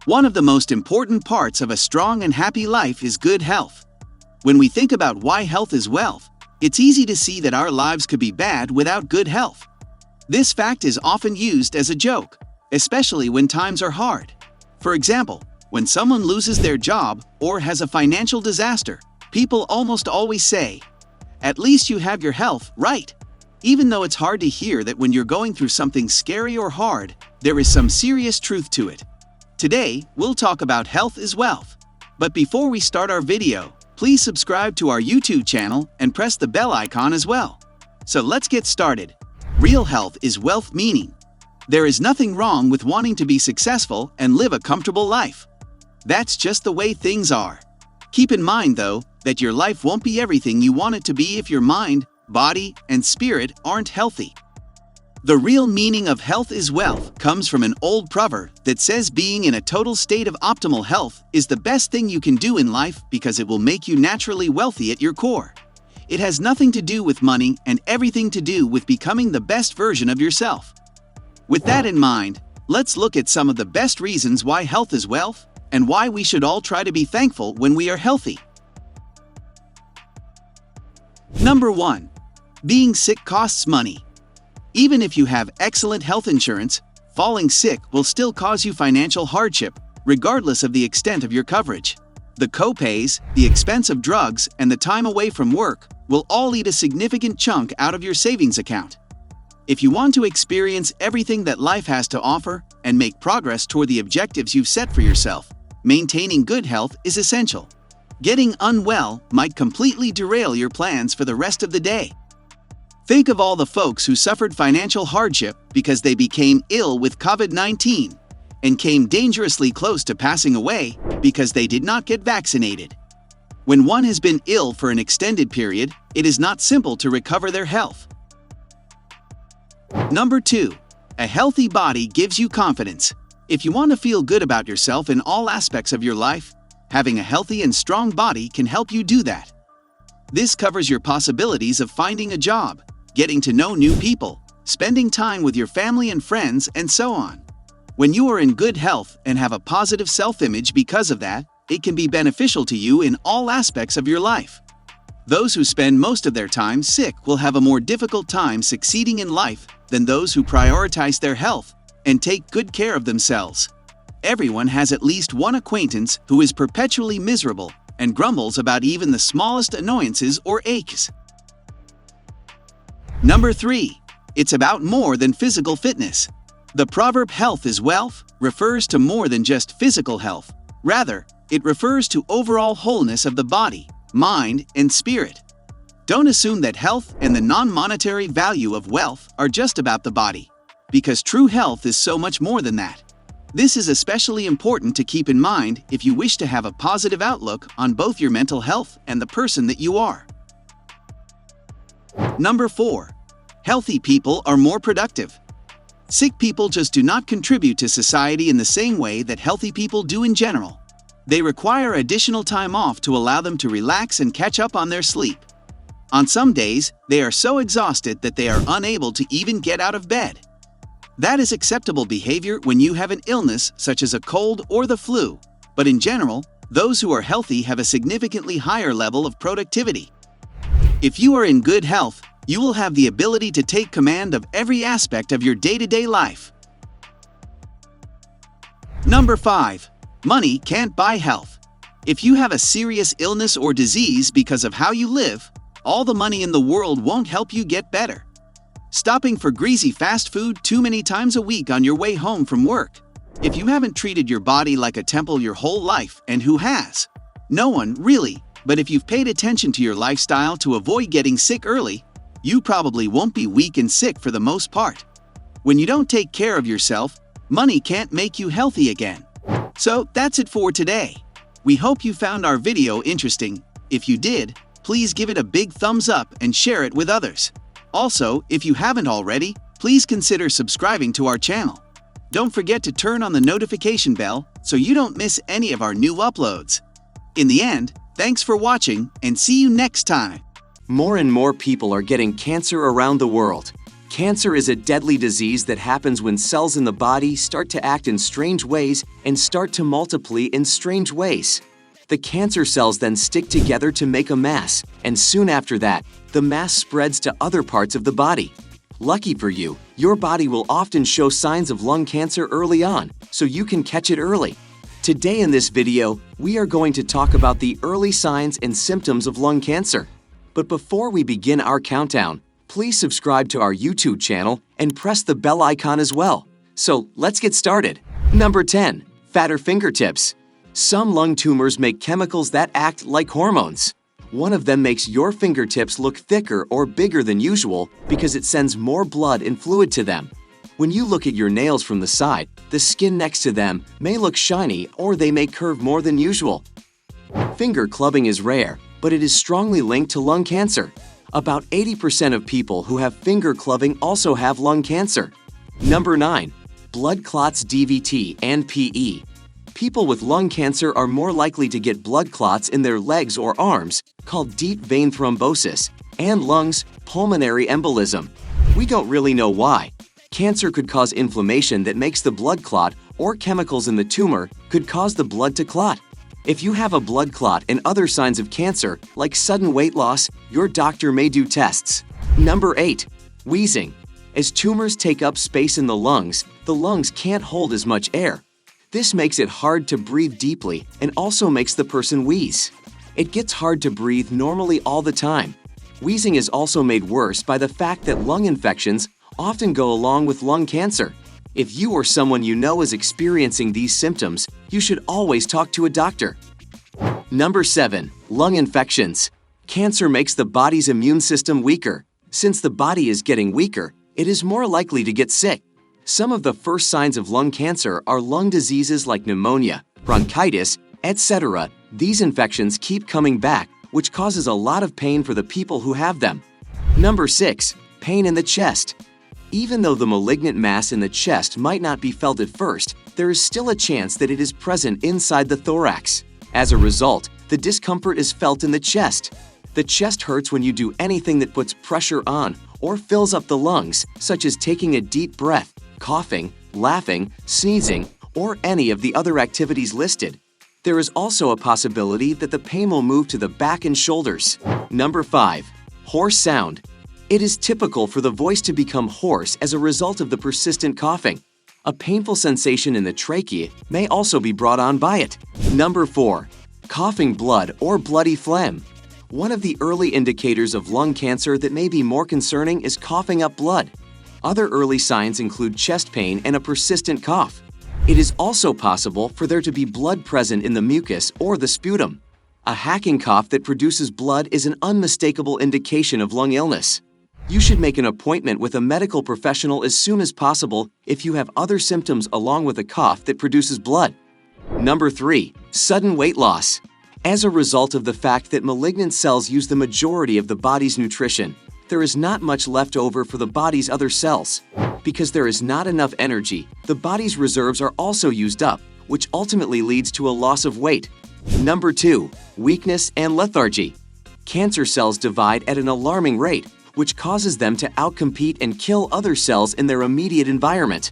One of the most important parts of a strong and happy life is good health. When we think about why health is wealth, it's easy to see that our lives could be bad without good health. This fact is often used as a joke, especially when times are hard. For example, when someone loses their job or has a financial disaster, people almost always say, "At least you have your health right." Even though it's hard to hear that when you're going through something scary or hard, there is some serious truth to it. Today, we'll talk about health is wealth. But before we start our video, please subscribe to our YouTube channel and press the bell icon as well. So let's get started. Real health is wealth, meaning there is nothing wrong with wanting to be successful and live a comfortable life. That's just the way things are. Keep in mind, though, that your life won't be everything you want it to be if your mind, body, and spirit aren't healthy. The real meaning of health is wealth comes from an old proverb that says being in a total state of optimal health is the best thing you can do in life because it will make you naturally wealthy at your core. It has nothing to do with money and everything to do with becoming the best version of yourself. With that in mind, let's look at some of the best reasons why health is wealth and why we should all try to be thankful when we are healthy. Number 1. Being sick costs money. Even if you have excellent health insurance, falling sick will still cause you financial hardship, regardless of the extent of your coverage. The co-pays, the expense of drugs, and the time away from work will all eat a significant chunk out of your savings account. If you want to experience everything that life has to offer and make progress toward the objectives you've set for yourself, maintaining good health is essential. Getting unwell might completely derail your plans for the rest of the day. Think of all the folks who suffered financial hardship because they became ill with COVID-19 and came dangerously close to passing away because they did not get vaccinated. When one has been ill for an extended period, it is not simple to recover their health. Number 2. A healthy body gives you confidence. If you want to feel good about yourself in all aspects of your life, having a healthy and strong body can help you do that. This covers your possibilities of finding a job, getting to know new people, spending time with your family and friends, and so on. When you are in good health and have a positive self-image because of that, it can be beneficial to you in all aspects of your life. Those who spend most of their time sick will have a more difficult time succeeding in life than those who prioritize their health and take good care of themselves. Everyone has at least one acquaintance who is perpetually miserable and grumbles about even the smallest annoyances or aches. Number 3. It's about more than physical fitness. The proverb "health is wealth" refers to more than just physical health. Rather, it refers to overall wholeness of the body, mind, and spirit. Don't assume that health and the non-monetary value of wealth are just about the body, because true health is so much more than that. This is especially important to keep in mind if you wish to have a positive outlook on both your mental health and the person that you are. Number 4. Healthy people are more productive. Sick people just do not contribute to society in the same way that healthy people do in general. They require additional time off to allow them to relax and catch up on their sleep. On some days, they are so exhausted that they are unable to even get out of bed. That is acceptable behavior when you have an illness such as a cold or the flu, but in general, those who are healthy have a significantly higher level of productivity. If you are in good health, you will have the ability to take command of every aspect of your day-to-day life. Number 5. Money can't buy health. If you have a serious illness or disease because of how you live, all the money in the world won't help you get better. Stopping for greasy fast food too many times a week on your way home from work. If you haven't treated your body like a temple your whole life, and who has? No one, really. But if you've paid attention to your lifestyle to avoid getting sick early, you probably won't be weak and sick for the most part. When you don't take care of yourself, money can't make you healthy again. So that's it for today. We hope you found our video interesting. If you did, please give it a big thumbs up and share it with others. Also, if you haven't already, please consider subscribing to our channel. Don't forget to turn on the notification bell so you don't miss any of our new uploads. In the end, thanks for watching and see you next time. More and more people are getting cancer around the world. Cancer is a deadly disease that happens when cells in the body start to act in strange ways and start to multiply in strange ways. The cancer cells then stick together to make a mass, and soon after that, the mass spreads to other parts of the body. Lucky for you, your body will often show signs of lung cancer early on, so you can catch it early. Today in this video, we are going to talk about the early signs and symptoms of lung cancer. But before we begin our countdown, please subscribe to our YouTube channel and press the bell icon as well. So let's get started. Number 10. Fatter fingertips. Some lung tumors make chemicals that act like hormones. One of them makes your fingertips look thicker or bigger than usual because it sends more blood and fluid to them. When you look at your nails from the side, the skin next to them may look shiny or they may curve more than usual. Finger clubbing is rare, but it is strongly linked to lung cancer. About 80% of people who have finger clubbing also have lung cancer. Number 9. Blood clots, DVT, and PE. People with lung cancer are more likely to get blood clots in their legs or arms, called deep vein thrombosis, and lungs, pulmonary embolism. We don't really know why. Cancer could cause inflammation that makes the blood clot, or chemicals in the tumor could cause the blood to clot. If you have a blood clot and other signs of cancer, like sudden weight loss, your doctor may do tests. Number 8. Wheezing. As tumors take up space in the lungs can't hold as much air. This makes it hard to breathe deeply and also makes the person wheeze. It gets hard to breathe normally all the time. Wheezing is also made worse by the fact that lung infections often go along with lung cancer. If you or someone you know is experiencing these symptoms, you should always talk to a doctor. Number 7. Lung infections. Cancer makes the body's immune system weaker. Since the body is getting weaker, it is more likely to get sick. Some of the first signs of lung cancer are lung diseases like pneumonia, bronchitis, etc. These infections keep coming back, which causes a lot of pain for the people who have them. Number 6. Pain in the chest. Even though the malignant mass in the chest might not be felt at first, there is still a chance that it is present inside the thorax. As a result, the discomfort is felt in the chest. The chest hurts when you do anything that puts pressure on or fills up the lungs, such as taking a deep breath, coughing, laughing, sneezing, or any of the other activities listed. There is also a possibility that the pain will move to the back and shoulders. Number 5. Hoarse sound. It is typical for the voice to become hoarse as a result of the persistent coughing. A painful sensation in the trachea may also be brought on by it. Number 4. Coughing blood or bloody phlegm. One of the early indicators of lung cancer that may be more concerning is coughing up blood. Other early signs include chest pain and a persistent cough. It is also possible for there to be blood present in the mucus or the sputum. A hacking cough that produces blood is an unmistakable indication of lung illness. You should make an appointment with a medical professional as soon as possible if you have other symptoms along with a cough that produces blood. Number 3. Sudden weight loss. As a result of the fact that malignant cells use the majority of the body's nutrition, there is not much left over for the body's other cells. Because there is not enough energy, the body's reserves are also used up, which ultimately leads to a loss of weight. Number 2. Weakness and lethargy. Cancer cells divide at an alarming rate, which causes them to outcompete and kill other cells in their immediate environment.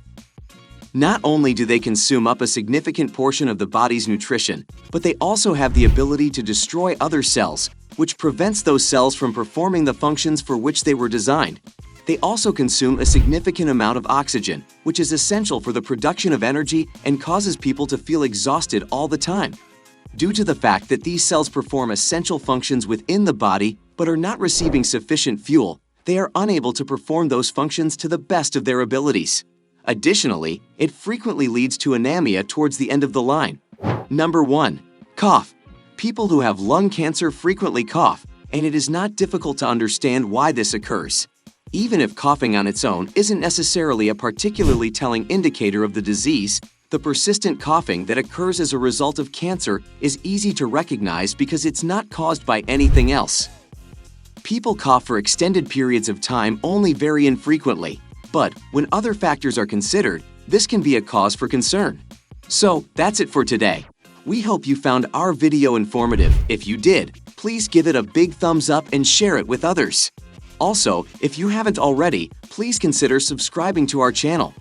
Not only do they consume up a significant portion of the body's nutrition, but they also have the ability to destroy other cells, which prevents those cells from performing the functions for which they were designed. They also consume a significant amount of oxygen, which is essential for the production of energy and causes people to feel exhausted all the time. Due to the fact that these cells perform essential functions within the body but are not receiving sufficient fuel, they are unable to perform those functions to the best of their abilities. Additionally, it frequently leads to anemia towards the end of the line. Number 1. Cough. People who have lung cancer frequently cough, and it is not difficult to understand why this occurs. Even if coughing on its own isn't necessarily a particularly telling indicator of the disease, the persistent coughing that occurs as a result of cancer is easy to recognize because it's not caused by anything else. People cough for extended periods of time only very infrequently, but when other factors are considered, this can be a cause for concern. So that's it for today. We hope you found our video informative. If you did, please give it a big thumbs up and share it with others. Also, if you haven't already, please consider subscribing to our channel.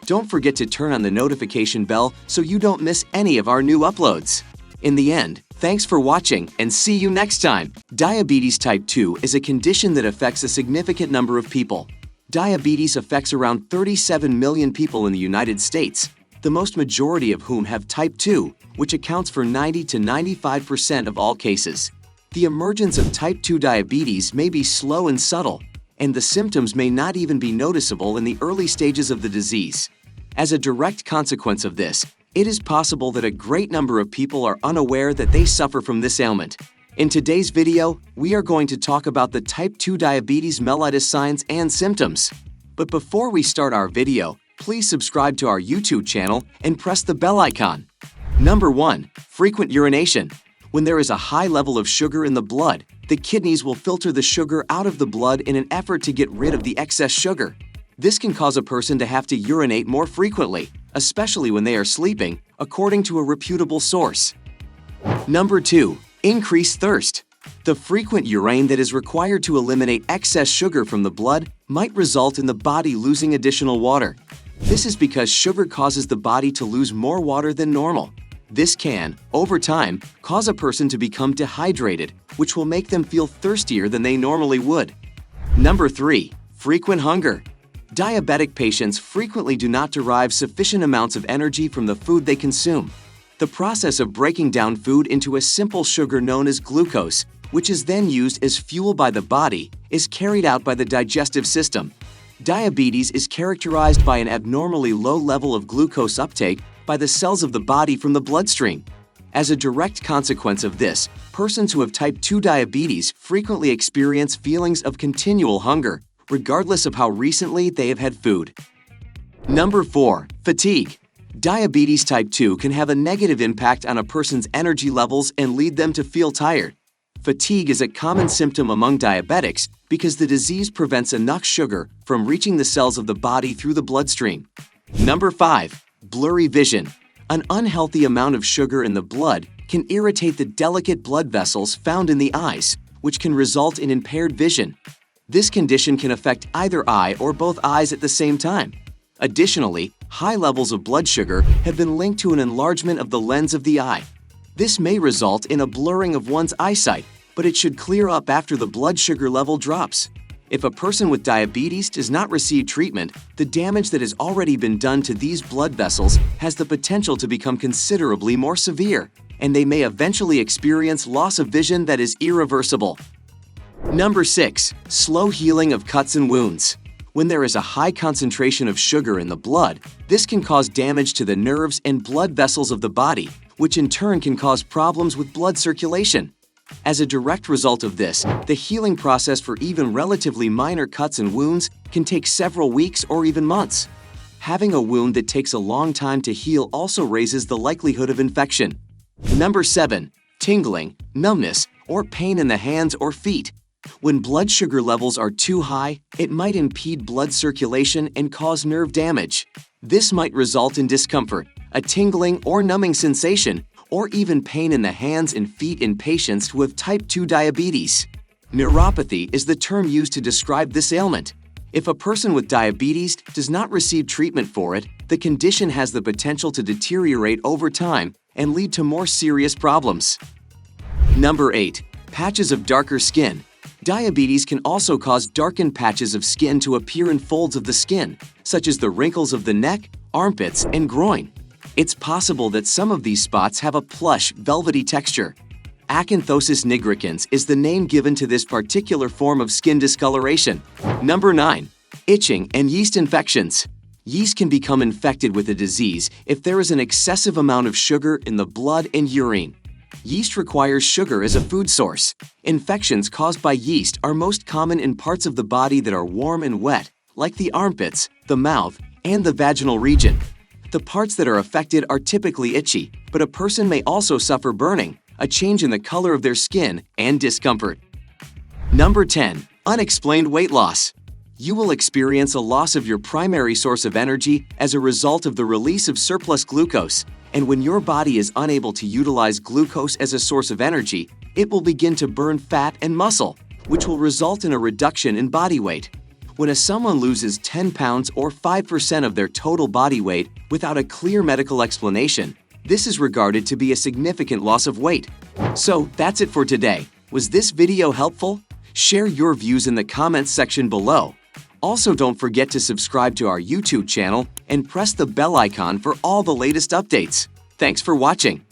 Don't forget to turn on the notification bell so you don't miss any of our new uploads. In the end, thanks for watching and see you next time. Diabetes type 2 is a condition that affects a significant number of people. Diabetes affects around 37 million people in the United States, the most majority of whom have type 2, which accounts for 90 to 95% of all cases. The emergence of type 2 diabetes may be slow and subtle, and the symptoms may not even be noticeable in the early stages of the disease. As a direct consequence of this, it is possible that a great number of people are unaware that they suffer from this ailment. In today's video, we are going to talk about the type 2 diabetes mellitus signs and symptoms. But before we start our video, please subscribe to our YouTube channel and press the bell icon. Number 1. Frequent urination. When there is a high level of sugar in the blood, the kidneys will filter the sugar out of the blood in an effort to get rid of the excess sugar. This can cause a person to have to urinate more frequently, especially when they are sleeping, according to a reputable source. Number 2. Increased thirst. The frequent urine that is required to eliminate excess sugar from the blood might result in the body losing additional water. This is because sugar causes the body to lose more water than normal. This can, over time, cause a person to become dehydrated, which will make them feel thirstier than they normally would. Number 3. Frequent hunger. Diabetic patients frequently do not derive sufficient amounts of energy from the food they consume. The process of breaking down food into a simple sugar known as glucose, which is then used as fuel by the body, is carried out by the digestive system. Diabetes is characterized by an abnormally low level of glucose uptake by the cells of the body from the bloodstream. As a direct consequence of this, persons who have type 2 diabetes frequently experience feelings of continual hunger, regardless of how recently they have had food. Number 4. Fatigue. Diabetes type 2 can have a negative impact on a person's energy levels and lead them to feel tired. Fatigue is a common symptom among diabetics because the disease prevents enough sugar from reaching the cells of the body through the bloodstream. Number 5. Blurry vision. An unhealthy amount of sugar in the blood can irritate the delicate blood vessels found in the eyes, which can result in impaired vision. This condition can affect either eye or both eyes at the same time. Additionally, high levels of blood sugar have been linked to an enlargement of the lens of the eye. This may result in a blurring of one's eyesight, but it should clear up after the blood sugar level drops. If a person with diabetes does not receive treatment, the damage that has already been done to these blood vessels has the potential to become considerably more severe, and they may eventually experience loss of vision that is irreversible. Number 6. Slow healing of cuts and wounds. When there is a high concentration of sugar in the blood, this can cause damage to the nerves and blood vessels of the body, which in turn can cause problems with blood circulation. As a direct result of this, the healing process for even relatively minor cuts and wounds can take several weeks or even months. Having a wound that takes a long time to heal also raises the likelihood of infection. Number 7. Tingling, numbness, or pain in the hands or feet. When blood sugar levels are too high, it might impede blood circulation and cause nerve damage. This might result in discomfort, a tingling or numbing sensation, or even pain in the hands and feet in patients who have type 2 diabetes. Neuropathy is the term used to describe this ailment. If a person with diabetes does not receive treatment for it, the condition has the potential to deteriorate over time and lead to more serious problems. Number 8. Patches of darker skin. Diabetes can also cause darkened patches of skin to appear in folds of the skin, such as the wrinkles of the neck, armpits, and groin. It's possible that some of these spots have a plush, velvety texture. Acanthosis nigricans is the name given to this particular form of skin discoloration. Number 9. Itching and yeast infections. Yeast can become infected with a disease if there is an excessive amount of sugar in the blood and urine. Yeast requires sugar as a food source. Infections caused by yeast are most common in parts of the body that are warm and wet, like the armpits, the mouth, and the vaginal region. The parts that are affected are typically itchy, but a person may also suffer burning, a change in the color of their skin, and discomfort. Number 10. Unexplained weight loss. You will experience a loss of your primary source of energy as a result of the release of surplus glucose, and when your body is unable to utilize glucose as a source of energy, it will begin to burn fat and muscle, which will result in a reduction in body weight. When someone loses 10 pounds or 5% of their total body weight without a clear medical explanation, this is regarded to be a significant loss of weight. So that's it for today. Was this video helpful? Share your views in the comments section below. Also, don't forget to subscribe to our YouTube channel and press the bell icon for all the latest updates. Thanks for watching.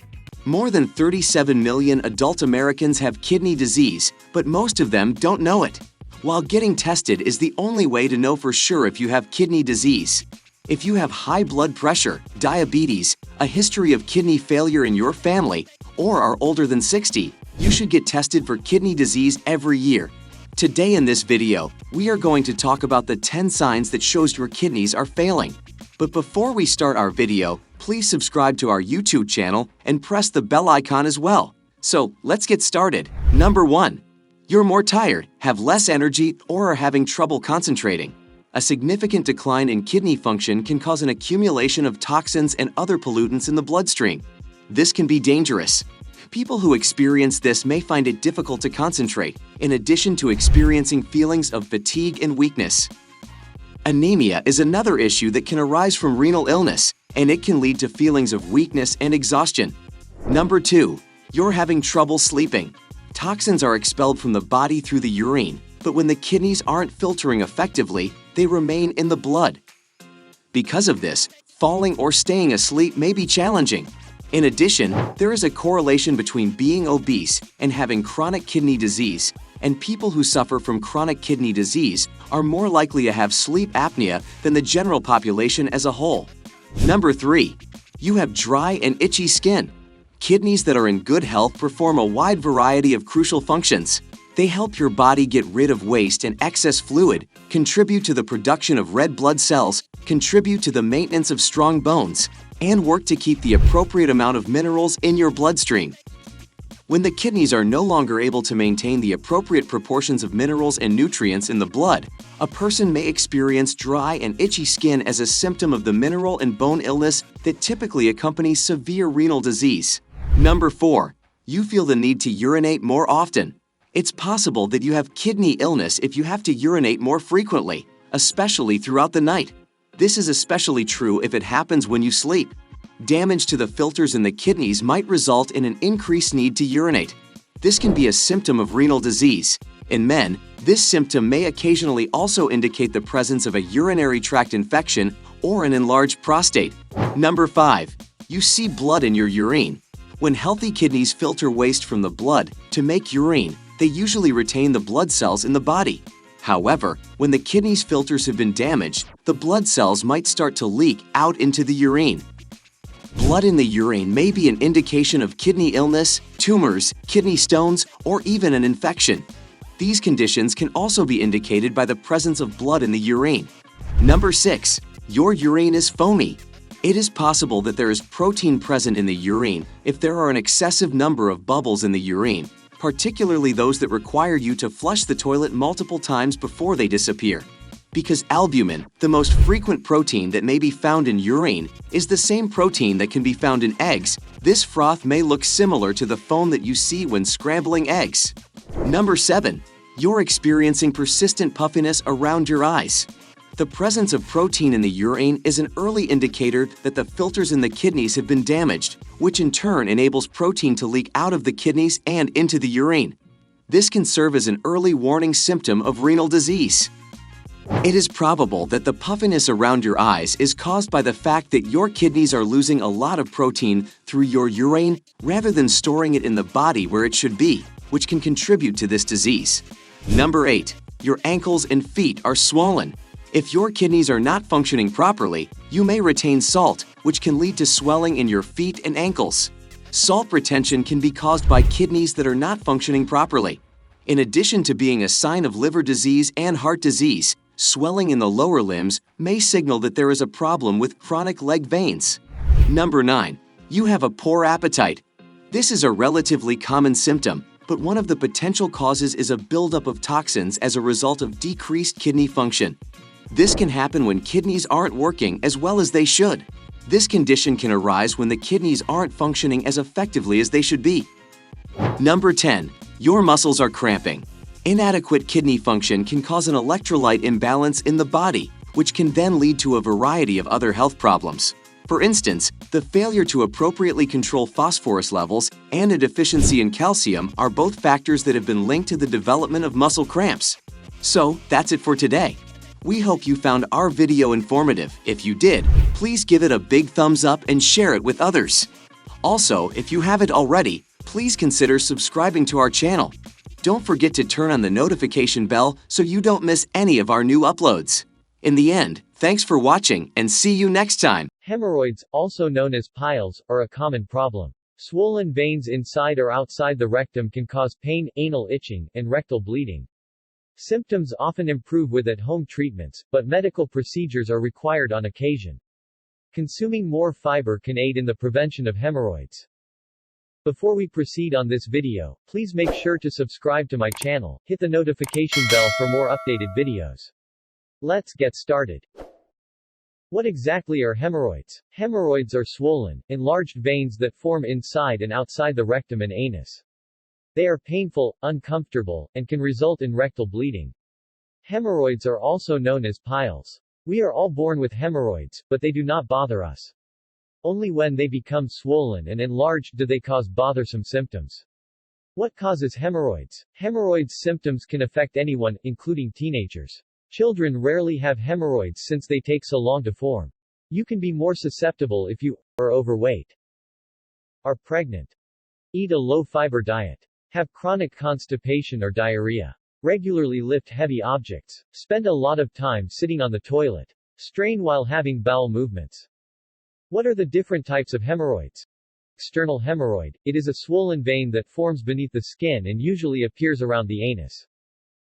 More than 37 million adult Americans have kidney disease, but most of them don't know it. While getting tested is the only way to know for sure if you have kidney disease. If you have high blood pressure, diabetes, a history of kidney failure in your family, or are older than 60, you should get tested for kidney disease every year. Today in this video, we are going to talk about the 10 signs that shows your kidneys are failing. But before we start our video, please subscribe to our YouTube channel and press the bell icon as well. So let's get started. Number 1. You're more tired, have less energy, or are having trouble concentrating. A significant decline in kidney function can cause an accumulation of toxins and other pollutants in the bloodstream. This can be dangerous. People who experience this may find it difficult to concentrate, in addition to experiencing feelings of fatigue and weakness. Anemia is another issue that can arise from renal illness, and it can lead to feelings of weakness and exhaustion. Number 2. You're having trouble sleeping. Toxins are expelled from the body through the urine, but when the kidneys aren't filtering effectively, they remain in the blood. Because of this, falling or staying asleep may be challenging. In addition, there is a correlation between being obese and having chronic kidney disease, and people who suffer from chronic kidney disease are more likely to have sleep apnea than the general population as a whole. Number 3. You have dry and itchy skin. Kidneys that are in good health perform a wide variety of crucial functions. They help your body get rid of waste and excess fluid, contribute to the production of red blood cells, contribute to the maintenance of strong bones, and work to keep the appropriate amount of minerals in your bloodstream. When the kidneys are no longer able to maintain the appropriate proportions of minerals and nutrients in the blood, a person may experience dry and itchy skin as a symptom of the mineral and bone illness that typically accompanies severe renal disease. Number 4. You feel the need to urinate more often. It's possible that you have kidney illness if you have to urinate more frequently, especially throughout the night. This is especially true if it happens when you sleep. Damage to the filters in the kidneys might result in an increased need to urinate. This can be a symptom of renal disease. In men, this symptom may occasionally also indicate the presence of a urinary tract infection or an enlarged prostate. Number 5. You see blood in your urine. When healthy kidneys filter waste from the blood to make urine, they usually retain the blood cells in the body. However, when the kidneys' filters have been damaged, the blood cells might start to leak out into the urine. Blood in the urine may be an indication of kidney illness, tumors, kidney stones, or even an infection. These conditions can also be indicated by the presence of blood in the urine. Number 6. Your urine is foamy. It is possible that there is protein present in the urine if there are an excessive number of bubbles in the urine, particularly those that require you to flush the toilet multiple times before they disappear. Because albumin, the most frequent protein that may be found in urine, is the same protein that can be found in eggs, this froth may look similar to the foam that you see when scrambling eggs. Number 7. You're experiencing persistent puffiness around your eyes. The presence of protein in the urine is an early indicator that the filters in the kidneys have been damaged, which in turn enables protein to leak out of the kidneys and into the urine. This can serve as an early warning symptom of renal disease. It is probable that the puffiness around your eyes is caused by the fact that your kidneys are losing a lot of protein through your urine rather than storing it in the body where it should be, which can contribute to this disease. Number 8. Your ankles and feet are swollen. If your kidneys are not functioning properly, you may retain salt, which can lead to swelling in your feet and ankles. Salt retention can be caused by kidneys that are not functioning properly. In addition to being a sign of liver disease and heart disease, swelling in the lower limbs may signal that there is a problem with chronic leg veins. Number 9. You have a poor appetite. This is a relatively common symptom, but one of the potential causes is a buildup of toxins as a result of decreased kidney function. This can happen when kidneys aren't working as well as they should. This condition can arise when the kidneys aren't functioning as effectively as they should be. Number 10. Your muscles are cramping. Inadequate kidney function can cause an electrolyte imbalance in the body, which can then lead to a variety of other health problems. For instance, the failure to appropriately control phosphorus levels and a deficiency in calcium are both factors that have been linked to the development of muscle cramps. So, that's it for today. We hope you found our video informative. If you did, please give it a big thumbs up and share it with others. Also, if you haven't already, please consider subscribing to our channel. Don't forget to turn on the notification bell so you don't miss any of our new uploads. In the end, thanks for watching and see you next time. Hemorrhoids, also known as piles, are a common problem. Swollen veins inside or outside the rectum can cause pain, anal itching, and rectal bleeding. Symptoms often improve with at-home treatments, but medical procedures are required on occasion. Consuming more fiber can aid in the prevention of hemorrhoids. Before we proceed on this video, please make sure to subscribe to my channel, hit the notification bell for more updated videos. Let's get started. What exactly are hemorrhoids? Hemorrhoids are swollen, enlarged veins that form inside and outside the rectum and anus. They are painful, uncomfortable, and can result in rectal bleeding. Hemorrhoids are also known as piles. We are all born with hemorrhoids, but they do not bother us. Only when they become swollen and enlarged do they cause bothersome symptoms. What causes hemorrhoids? Hemorrhoids symptoms can affect anyone, including teenagers. Children rarely have hemorrhoids since they take so long to form. You can be more susceptible if you are overweight, are pregnant, eat a low-fiber diet, have chronic constipation or diarrhea, regularly lift heavy objects, spend a lot of time sitting on the toilet, strain while having bowel movements. What are the different types of hemorrhoids? External hemorrhoid. It is a swollen vein that forms beneath the skin and usually appears around the anus.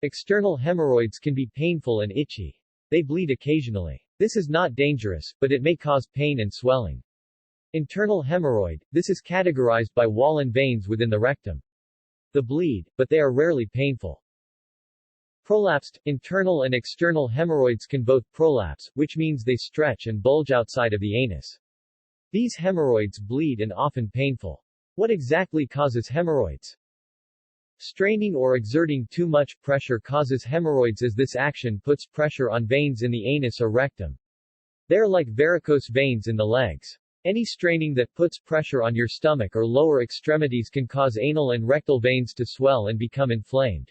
External hemorrhoids can be painful and itchy. They bleed occasionally. This is not dangerous, but it may cause pain and swelling. Internal hemorrhoid. This is categorized by swollen veins within the rectum. They bleed, but they are rarely painful. Prolapsed. Internal and external hemorrhoids can both prolapse, which means they stretch and bulge outside of the anus. These hemorrhoids bleed and often painful. What exactly causes hemorrhoids? Straining or exerting too much pressure causes hemorrhoids as this action puts pressure on veins in the anus or rectum. They're like varicose veins in the legs. Any straining that puts pressure on your stomach or lower extremities can cause anal and rectal veins to swell and become inflamed.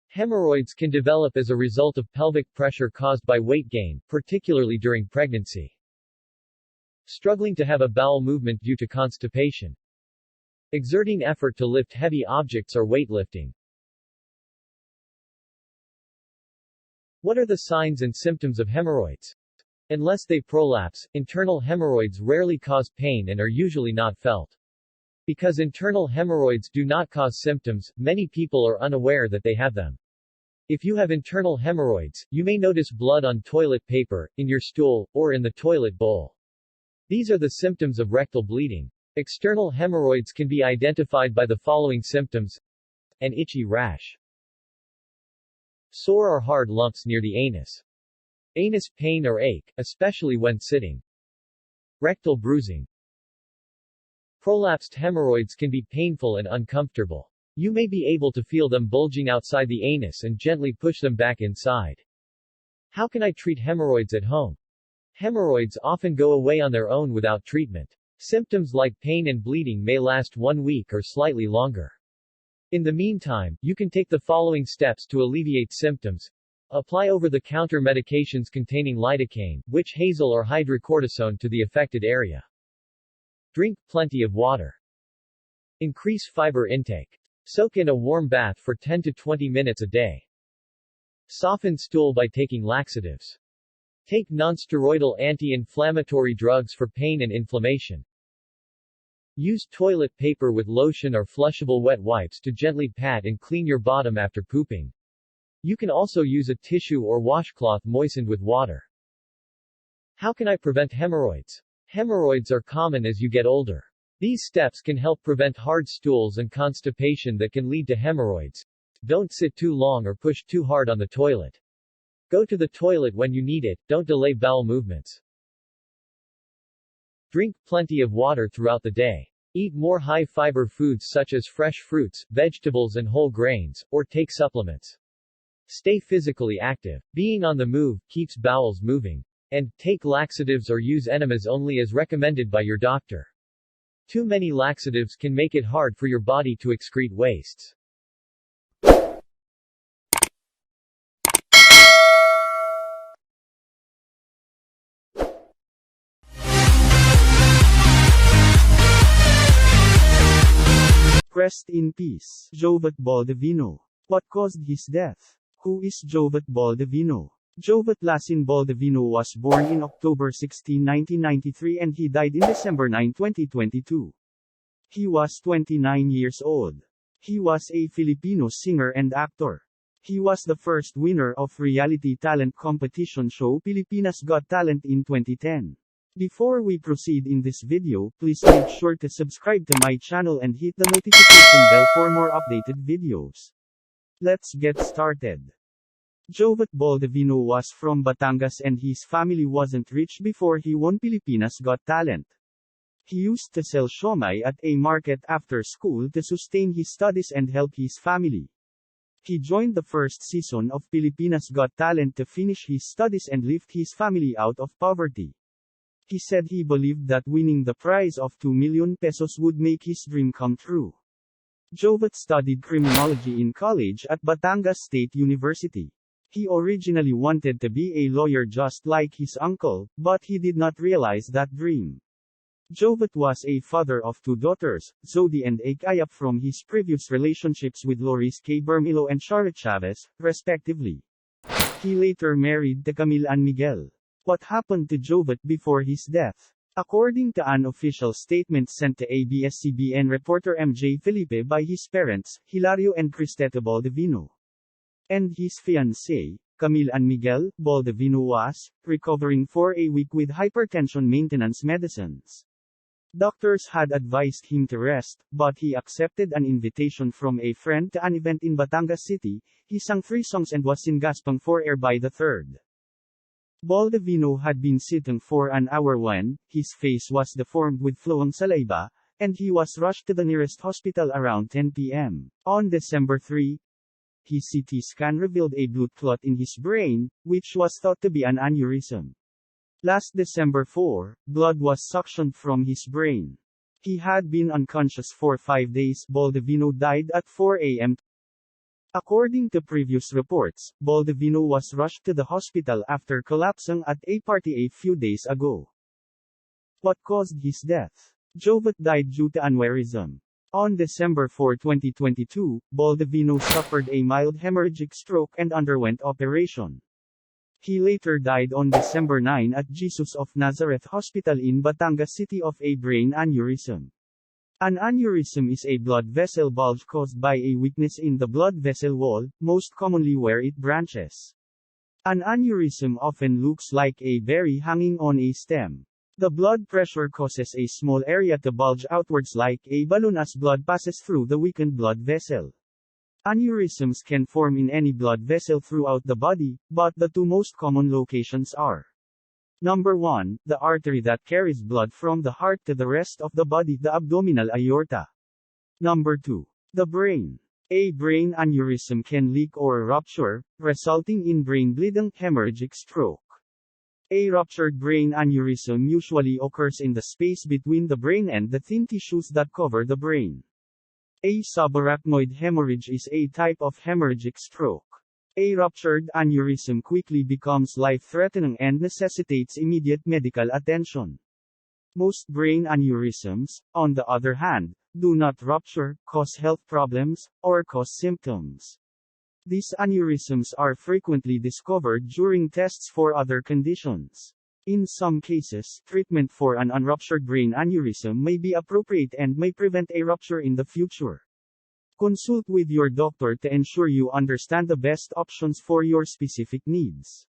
Hemorrhoids can develop as a result of pelvic pressure caused by weight gain, particularly during pregnancy. Struggling to have a bowel movement due to constipation. Exerting effort to lift heavy objects or weightlifting. What are the signs and symptoms of hemorrhoids? Unless they prolapse, internal hemorrhoids rarely cause pain and are usually not felt. Because internal hemorrhoids do not cause symptoms, many people are unaware that they have them. If you have internal hemorrhoids, you may notice blood on toilet paper, in your stool, or in the toilet bowl. These are the symptoms of rectal bleeding. External hemorrhoids can be identified by the following symptoms: an itchy rash, sore or hard lumps near the anus, anus pain or ache, especially when sitting, rectal bruising. Prolapsed hemorrhoids can be painful and uncomfortable. You may be able to feel them bulging outside the anus and gently push them back inside. How can I treat hemorrhoids at home? Hemorrhoids often go away on their own without treatment. Symptoms like pain and bleeding may last 1 week or slightly longer. In the meantime, you can take the following steps to alleviate symptoms. Apply over-the-counter medications containing lidocaine, witch hazel or hydrocortisone to the affected area. Drink plenty of water. Increase fiber intake. Soak in a warm bath for 10 to 20 minutes a day. Soften stool by taking laxatives. Take non-steroidal anti-inflammatory drugs for pain and inflammation. Use toilet paper with lotion or flushable wet wipes to gently pat and clean your bottom after pooping. You can also use a tissue or washcloth moistened with water. How can I prevent hemorrhoids? Hemorrhoids are common as you get older. These steps can help prevent hard stools and constipation that can lead to hemorrhoids. Don't sit too long or push too hard on the toilet. Go to the toilet when you need it, don't delay bowel movements. Drink plenty of water throughout the day. Eat more high-fiber foods such as fresh fruits, vegetables and whole grains, or take supplements. Stay physically active. Being on the move keeps bowels moving. And take laxatives or use enemas only as recommended by your doctor. Too many laxatives can make it hard for your body to excrete wastes. Rest in peace, Jovit Baldivino. What caused his death? Who is Jovit Baldivino? Jovit Baldivino was born in October 16, 1993 and he died in December 9, 2022. He was 29 years old. He was a Filipino singer and actor. He was the first winner of reality talent competition show Pilipinas Got Talent in 2010. Before we proceed in this video, please make sure to subscribe to my channel and hit the notification bell for more updated videos. Let's get started. Jovit Baldivino was from Batangas and his family wasn't rich before he won Pilipinas Got Talent. He used to sell siomai at a market after school to sustain his studies and help his family. He joined the first season of Pilipinas Got Talent to finish his studies and lift his family out of poverty. He said he believed that winning the prize of 2 million pesos would make his dream come true. Jovit studied criminology in college at Batangas State University. He originally wanted to be a lawyer just like his uncle, but he did not realize that dream. Jovit was a father of 2 daughters, Zodi and Akaya, from his previous relationships with Loris K. Bermilo and Shara Chavez, respectively. He later married to Camille and Miguel. What happened to Jovit before his death? According to an official statement sent to ABS-CBN reporter MJ Felipe by his parents, Hilario and Cristeta Baldivino, and his fiancée, Camille and Miguel Baldivino, was recovering for a week with hypertension maintenance medicines. Doctors had advised him to rest, but he accepted an invitation from a friend to an event in Batangas City. He sang 3 songs and was in gaspang for air by the third. Baldivino had been sitting for an hour when his face was deformed with flowing saliva, and he was rushed to the nearest hospital around 10 p.m. On December 3, his CT scan revealed a blood clot in his brain, which was thought to be an aneurysm. Last December 4, blood was suctioned from his brain. He had been unconscious for 5 days. Baldivino died at 4 a.m. According to previous reports, Baldivino was rushed to the hospital after collapsing at a party a few days ago. What caused his death? Jovit died due to aneurysm. On December 4, 2022, Baldivino suffered a mild hemorrhagic stroke and underwent operation. He later died on December 9 at Jesus of Nazareth Hospital in Batangas City of a brain aneurysm. An aneurysm is a blood vessel bulge caused by a weakness in the blood vessel wall, most commonly where it branches. An aneurysm often looks like a berry hanging on a stem. The blood pressure causes a small area to bulge outwards like a balloon as blood passes through the weakened blood vessel. Aneurysms can form in any blood vessel throughout the body, but the 2 most common locations are: Number 1, the artery that carries blood from the heart to the rest of the body, the abdominal aorta. Number 2, the brain. A brain aneurysm can leak or rupture, resulting in brain bleeding, hemorrhagic stroke. A ruptured brain aneurysm usually occurs in the space between the brain and the thin tissues that cover the brain. A subarachnoid hemorrhage is a type of hemorrhagic stroke. A ruptured aneurysm quickly becomes life-threatening and necessitates immediate medical attention. Most brain aneurysms, on the other hand, do not rupture, cause health problems, or cause symptoms. These aneurysms are frequently discovered during tests for other conditions. In some cases, treatment for an unruptured brain aneurysm may be appropriate and may prevent a rupture in the future. Consult with your doctor to ensure you understand the best options for your specific needs.